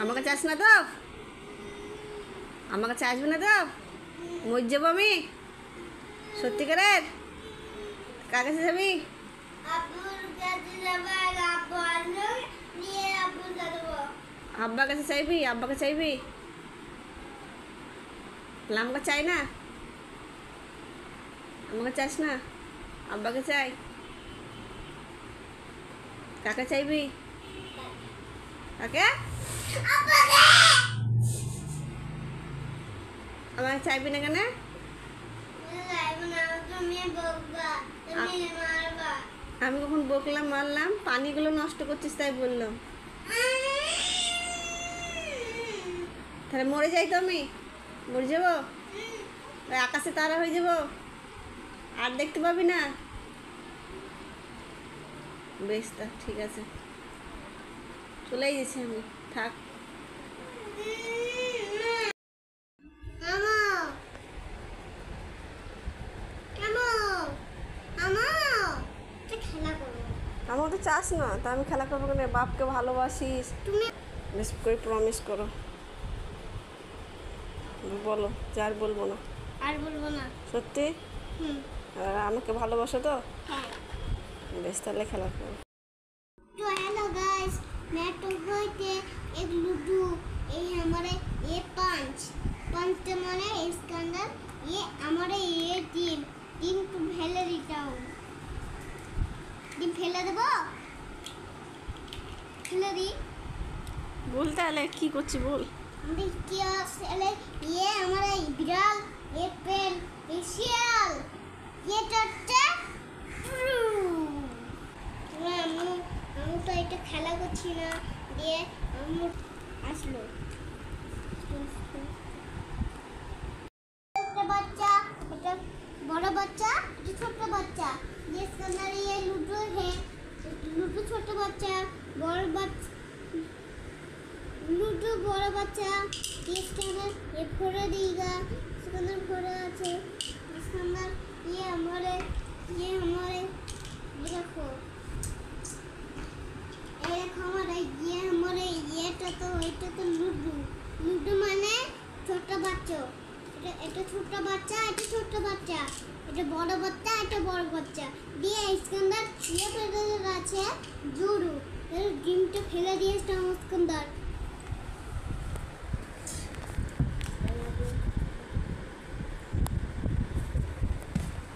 আমার কাছে আস না তো, আমার কাছে আসবে না তো, মর যাবো আমি সত্যিকারের। কার কাছে যাবি? আব্বার কাছে চাইবি? আব্বাকে চাইবি? আমাকে চাই না, আমাকে চাস না, আব্বাকে চাই। কাকে চাইবি? কাকে? আমাকে চাইবি না কেন? আমি কখন বকলাম মারলাম? পানিগুলো নষ্ট করছিস তাই বললাম। তাহলে মরে যাই তো, আমি মরে যাবো, আকাশে তারা হয়ে যাব, আর দেখতে পাবি না। বেশ, তা ঠিক আছে, চলেই গেছি আমি, থাক। আমার তো চাস না, তা আমি খেলা করবো কেন? বাপকে ভালোবাসিস তুমি, বেশ করে প্রমিস করো, বলো যে আর বলবো না। আর বলবো না। সত্যি? আর আমাকে ভালোবাসো তো? হ্যাঁ। বেশ, তাহলে খেলা করো। तो हेलो गाइस, मैं तो होते एक लूडो, ये हमारे ये पांच तो माने इसके अंदर ये हमारे ये तीन को फैले देता हूँ। तीन फैले देबो, फैले दी। बोल ताहले की করছি বল। क्या फैले? ये हमारा बिराल, ये पेन, ये शियाल, ये टट्टा। আমি তো এটা খেলা করছি না, দিয়ে আমি আসলো ছোট বাচ্চা, এটা বড় বাচ্চা, এটা ছোট বাচ্চা, ये अंदर ये लूडो है, लूडो ছোট বাচ্চা, বড় বাচ্চা, लूडो बड़ा बच्चा, इसके अंदर ये फोड़ा देगा, इसके अंदर फोड़ा আছে, इसके अंदर ये हमारे ये देखो, এটা তো লুডো। লুডো মানে ছোট বাচ্চা, এটা ছোট বাচ্চা, এটা ছোট বাচ্চা, এটা বড় বাচ্চা, এটা বড় বাচ্চা, দিয়ে ইস্কান্দার ये ফেলে আছে জুড়ু, এর ডিমটা ফেলে দিয়েছে ইস্কান্দার।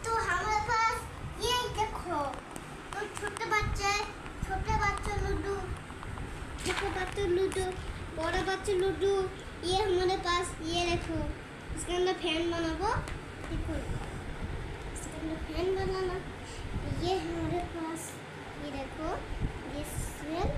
तो हमारे पास ये देखो, तो छोटा बच्चा लूडो, छोटा बच्चा लूडो, बड़ा बच्चा लूडो, ये हमारे पास ये देखो, इसके अंदर फैन बनाबो, देखो इसके अंदर फैन बनाना, ये हमारे पास ये देखो, ये स्वेल